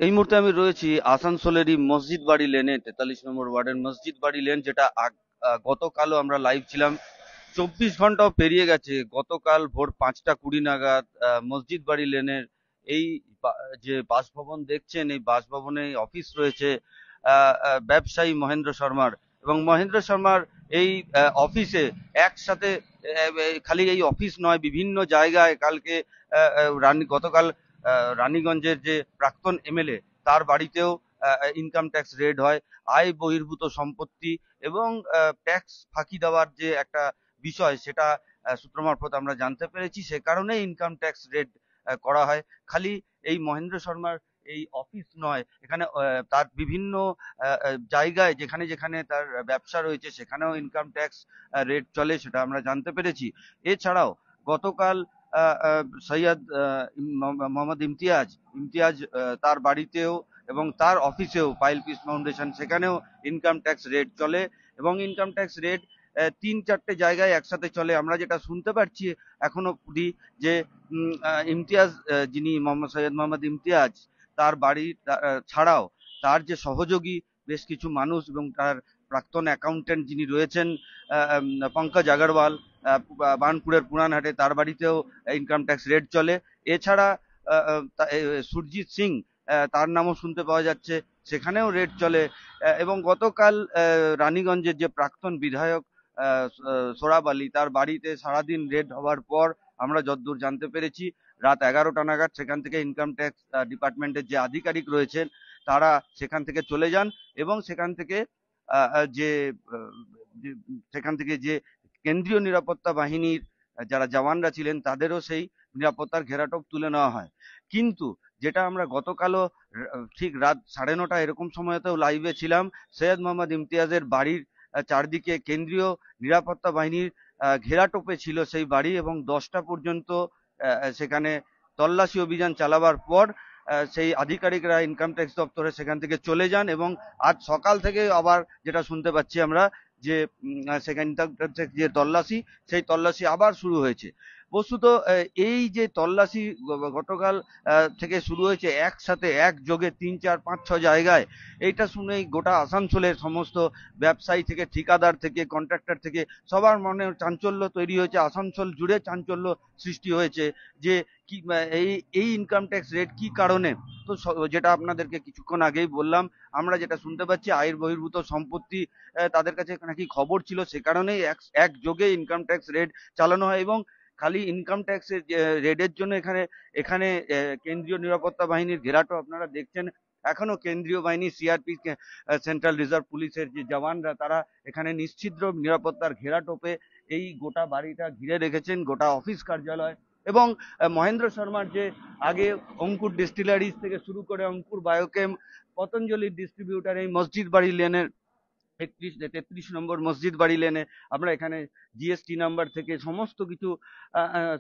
এই মুহূর্তে আমি রয়েছি আসানসোলেরই মসজিদ বাড়ি লেনে, 43 নম্বর ওয়ার্ডের মসজিদ বাড়ি লেন, যেটা গতকালও আমরা লাইভ ছিলাম। 24 ঘন্টাও পেরিয়ে গেছে। গতকাল ভোর 5টা 20 নাগাদ মসজিদ বাড়ি লেনের এই যে বাসভবন দেখছেন, এই বাসভবনে অফিস রয়েছে ব্যবসায়ী মহেন্দ্র শর্মার। এবং মহেন্দ্র শর্মার এই অফিসে একসাথে খালি এই অফিস নয়, বিভিন্ন জায়গায় কালকে গতকাল রানীগঞ্জের যে প্রাক্তন এমএলএ, তার বাড়িতেও ইনকাম ট্যাক্স রেড হয়। আয় বহির্ভূত সম্পত্তি এবং ট্যাক্স ফাঁকি দেওয়ার যে একটা বিষয়, সেটা সূত্র মারফত আমরা জানতে পেরেছি। সে কারণে ইনকাম ট্যাক্স রেড করা হয়। খালি এই মহেন্দ্র শর্মার এই অফিস নয়, এখানে তার বিভিন্ন জায়গায় যেখানে যেখানে তার ব্যবসা রয়েছে সেখানেও ইনকাম ট্যাক্স রেড চলে, সেটা আমরা জানতে পেরেছি। এছাড়াও গতকাল সৈয়দ মোহাম্মদ ইমতিয়াজ ইমতিয়াজ তার বাড়িতেও এবং তার অফিসেও, পাইল পিস ফাউন্ডেশন, সেখানেও ইনকাম ট্যাক্স রেড চলে। এবং ইনকাম ট্যাক্স রেড 3-4টে জায়গায় একসাথে চলে। আমরা যেটা শুনতে পাচ্ছি এখনো অবধি, যে ইমতিয়াজ, যিনি সৈয়দ মোহাম্মদ ইমতিয়াজ, তার বাড়ি ছাড়াও তার যে সহযোগী বেশ কিছু মানুষ এবং তার প্রাক্তন অ্যাকাউন্টেন্ট যিনি রয়েছেন পঙ্কজ আগরওয়াল, বার্নপুরের পুরানহাটে, তার বাড়িতেও ইনকাম ট্যাক্স রেড চলে। এছাড়া সুরজিৎ সিং, তার নামও শুনতে পাওয়া যাচ্ছে, সেখানেও রেড চলে। এবং গতকাল রানীগঞ্জের যে প্রাক্তন বিধায়ক সোরাব আলী, তার বাড়িতে সারাদিন রেড হওয়ার পর আমরা যতদূর জানতে পেরেছি রাত 11টা নাগাদ সেখান থেকে ইনকাম ট্যাক্স ডিপার্টমেন্টের যে আধিকারিক রয়েছেন তারা সেখান থেকে চলে যান। এবং সেখান থেকে আহ, আহ, যে আহ, যে- সেখান থেকে যে কেন্দ্রীয় নিরাপত্তা বাহিনীর যারা জওয়ানরা ছিলেন তাদেরও সেই নিরাপত্তার ঘেরাটোপ তুলে নেওয়া হয়। কিন্তু যেটা আমরা গতকালও ঠিক রাত 9:30 এরকম সময়তেও লাইভে ছিলাম, সৈয়দ মোহাম্মদ ইমতিয়াজের বাড়ির চারদিকে কেন্দ্রীয় নিরাপত্তা বাহিনীর ঘেরাটোপে ছিল সেই বাড়ি। এবং 10টা পর্যন্ত সেখানে তল্লাশি অভিযান চালাবার পর সেই আধিকারিকরা ইনকাম ট্যাক্স দপ্তরে সেখান থেকে চলে যান। এবং আজ সকাল থেকে আবার যেটা শুনতে পাচ্ছি আমরা, যে সেখানে ইনকাম ট্যাক্স যে তল্লাশি, সেই তল্লাশি আবার শুরু হয়েছে। বস্তুত এই যে তল্লাশি গতকাল থেকে শুরু হয়েছে, একসাথে একযোগে 3-4-5-6 জায়গায়, এইটা শুনেই গোটা আসানসোলের সমস্ত ব্যবসায়ী থেকে ঠিকাদার থেকে কন্ট্রাক্টর থেকে সবার মনে চাঞ্চল্য তৈরি হয়েছে। আসানসোল জুড়ে চাঞ্চল্য সৃষ্টি হয়েছে যে কি এই এই ইনকাম ট্যাক্স রেট কি কারণে। তো যেটা আপনাদেরকে কিছুক্ষণ আগেই বললাম, আমরা যেটা শুনতে পাচ্ছি আয়ের বহির্ভূত সম্পত্তি তাদের কাছে নাকি খবর ছিল, সে কারণেই একযোগে ইনকাম ট্যাক্স রেড চালানো হয়। এবং খালি ইনকাম ট্যাক্সের রেডের জন্য এখানে এখানে কেন্দ্রীয় নিরাপত্তা বাহিনীর ঘেরাটো আপনারা দেখছেন। এখনো কেন্দ্রীয় বাহিনী, সিআরপি, সেন্ট্রাল রিজার্ভ পুলিশের যে জওয়ানরা, তারা এখানে নিশ্ছিদ্র নিরাপত্তার ঘেরাটোপে এই গোটা বাড়িটা ঘিরে রেখেছেন, গোটা অফিস কার্যালয়। এবং মহেন্দ্র শর্মার যে আগে অঙ্কুর ডিস্টিলারিজ থেকে শুরু করে অঙ্কুর বায়োকেম, পতঞ্জলির ডিস্ট্রিবিউটার, এই মসজিদ বাড়ি লেনের 33 নম্বর মসজিদ বাড়ি লেনে আমরা এখানে জিএসটি নাম্বার থেকে সমস্ত কিছু,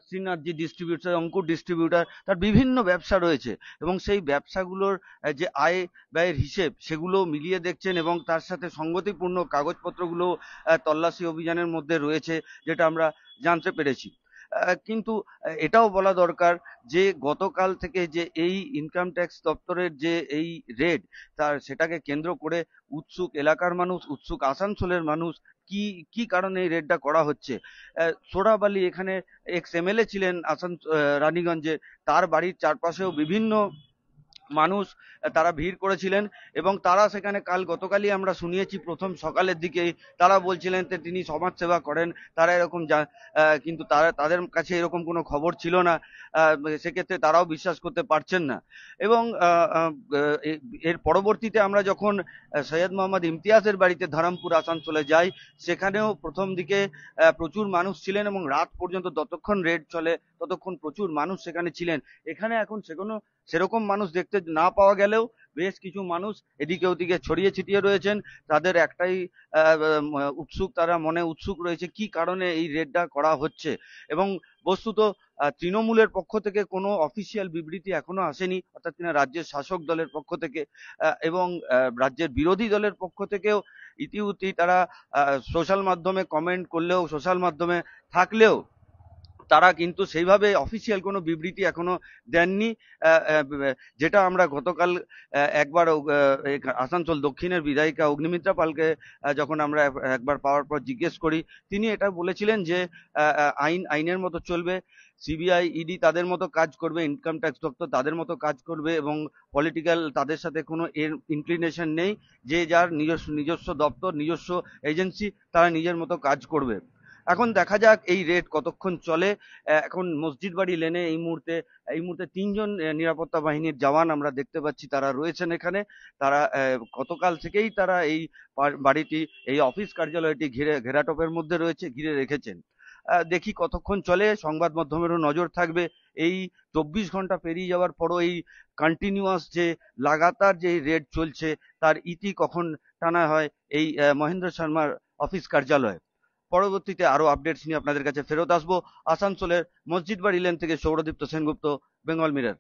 শ্রীনাথজি ডিস্ট্রিবিউটার, অঙ্কুর ডিস্ট্রিবিউটার, তার বিভিন্ন ব্যবসা রয়েছে। এবং সেই ব্যবসাগুলোর যে আয় ব্যয়ের হিসেব, সেগুলো মিলিয়ে দেখছেন। এবং তার সাথে সঙ্গতিপূর্ণ কাগজপত্রগুলো তল্লাশি অভিযানের মধ্যে রয়েছে, যেটা আমরা জানতে পেরেছি। কিন্তু এটাও বলা দরকার যে গতকাল থেকে যে এই ইনকাম ট্যাক্স দপ্তরের যে এই রেড, সেটাকে কেন্দ্র করে উৎসুক এলাকার মানুষ, উৎসুক আসানসোলের মানুষ, কি কি কারণে এই রেডটা করা হচ্ছে। সোরাব আলী এখানে এক্স এমএলএ ছিলেন রানীগঞ্জে, তার বাড়ির চারপাশেও বিভিন্ন মানুষ তারা ভিড় করেছিলেন। এবং তারা সেখানে গতকালই আমরা শুনিয়েছি প্রথম সকালের দিকেই তারা বলছিলেন যে তিনি সমাজসেবা করেন, তারা এরকম কিন্তু তাদের কাছে এরকম কোনো খবর ছিল না। সেক্ষেত্রে তারাও বিশ্বাস করতে পারছেন না। এবং এর পরবর্তীতে আমরা যখন সৈয়দ মোহাম্মদ ইমতিয়াজের বাড়িতে ধরমপুর আসানসোলে যাই, সেখানেও প্রথম দিকে প্রচুর মানুষ ছিলেন এবং রাত পর্যন্ত যতক্ষণ রেড চলে ততক্ষণ প্রচুর মানুষ সেখানে ছিলেন। এখানে এখন সেরকম মানুষ দেখতে না পাওয়া গেলেও বেশ কিছু মানুষ এদিকে ওদিকে ছড়িয়ে ছিটিয়ে রয়েছেন। তাদের একটাই তারা মনে উৎসুক রয়েছে কি কারণে এই রেডটা করা হচ্ছে। এবং বস্তুত তৃণমূলের পক্ষ থেকে কোনো অফিসিয়াল বিবৃতি এখনো আসেনি, অর্থাৎ কিনা রাজ্যের শাসক দলের পক্ষ থেকে এবং রাজ্যের বিরোধী দলের পক্ষ থেকেও ইতিউতি তারা সোশ্যাল মাধ্যমে কমেন্ট করলেও, সোশ্যাল মাধ্যমে থাকলেও তারা কিন্তু সেইভাবে অফিসিয়াল কোনো বিবৃতি এখনো দেননি। যেটা আমরা গতকাল একবার আসানসোল দক্ষিণের বিধায়িকা অগ্নিমিত্রা পালকে যখন আমরা একবার পাওয়ার পর জিজ্ঞেস করি, তিনি এটা বলেছিলেন যে আইনের মতো চলবে, সিবিআই ইডি তাদের মতো কাজ করবে, ইনকাম ট্যাক্স দপ্তর তাদের মতো কাজ করবে, এবং পলিটিক্যাল তাদের সাথে কোনো এর ইনক্লিনেশন নেই। যে যার নিজস্ব নিজস্ব দপ্তর, নিজস্ব এজেন্সি, তারা নিজের মতো কাজ করবে। এখন দেখা যাক এই রেড কতক্ষণ চলে। এখন মসজিদ বাড়ি লেনে এই মুহূর্তে 3জন নিরাপত্তা বাহিনীর জওয়ান আমরা দেখতে পাচ্ছি, তারা রয়েছেন এখানে। তারা গতকাল থেকেই তারা এই বাড়িটি, এই অফিস কার্যালয়টি ঘেরাটোপের মধ্যে রয়েছে, ঘিরে রেখেছেন। দেখি কতক্ষণ চলে, সংবাদ মাধ্যমেরও নজর থাকবে। এই 24 ঘন্টা পেরিয়ে যাওয়ার পরও এই কন্টিনিউয়াস যে লাগাতার যে রেড চলছে, তার ইতি কখন টানা হয় এই মহেন্দ্র শর্মার অফিস কার্যালয়। পরবর্তীতে আরো আপডেটস নিয়ে আপনাদের কাছে ফেরত আসবো। আসানসোলের মসজিদ বাড়ি লেন থেকে সৌরদীপ্ত সেনগুপ্ত, বেঙ্গল মিরর।